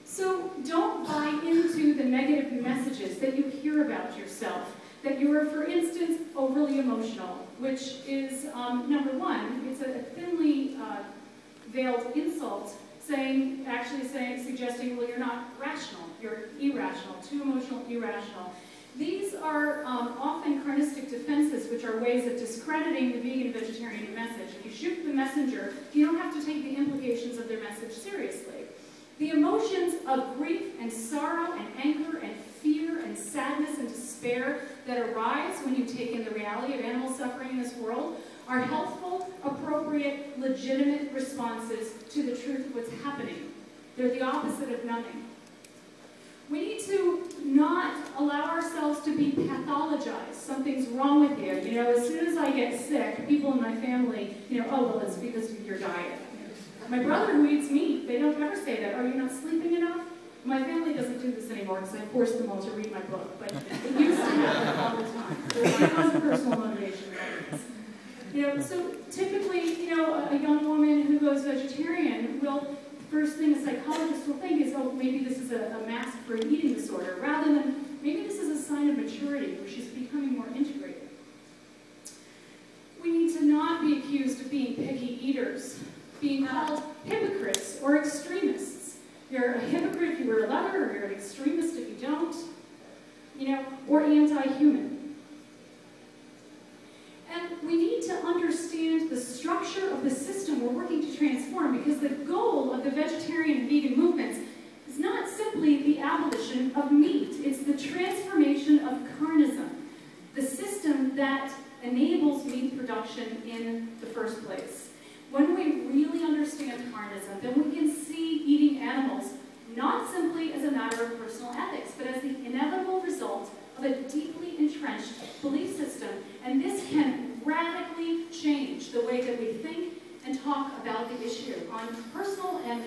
So don't buy into the negative messages that you hear about yourself, that you are, for instance, overly emotional, which is, number one, it's a thinly veiled insult, suggesting, well, you're not rational, you're irrational, too emotional, irrational. These are often carnistic defenses, which are ways of discrediting the vegan vegetarian message. If you shoot the messenger, you don't have to take the implications of their message seriously. The emotions of grief and sorrow and anger and fear and sadness and despair that arise when you take in the reality of animal suffering in this world are helpful, appropriate, legitimate responses to the truth of what's happening. They're the opposite of numbing. We need to not allow ourselves to be pathologized. Something's wrong with you. You know, as soon as I get sick, people in my family, oh, well, it's because of your diet. My brother who eats meat, they don't ever say that. Are you not sleeping enough? My family doesn't do this anymore because I forced them all to read my book, but it used to happen all the time. So my own personal motivation. So typically, a young woman who goes vegetarian will, first thing a psychologist will think is, oh, maybe this is a mask for an eating disorder, rather than maybe this is a sign of maturity where she's becoming more integrated. We need to not be accused of being picky eaters, being called hypocrites or extremists. You're a hypocrite if you wear leather, or you're an extremist if you don't, or anti-human. And we need to understand the structure of the system we're working to transform, because the goal of the vegetarian and vegan movements is not simply the abolition of meat, it's the transformation of Carnism, the system that enables meat production in the first place. When we really understand Carnism, then we can see eating animals not simply as a matter of personal ethics, but as the inevitable result of a deeply entrenched belief system. And this can radically change the way that we think and talk about the issue on personal and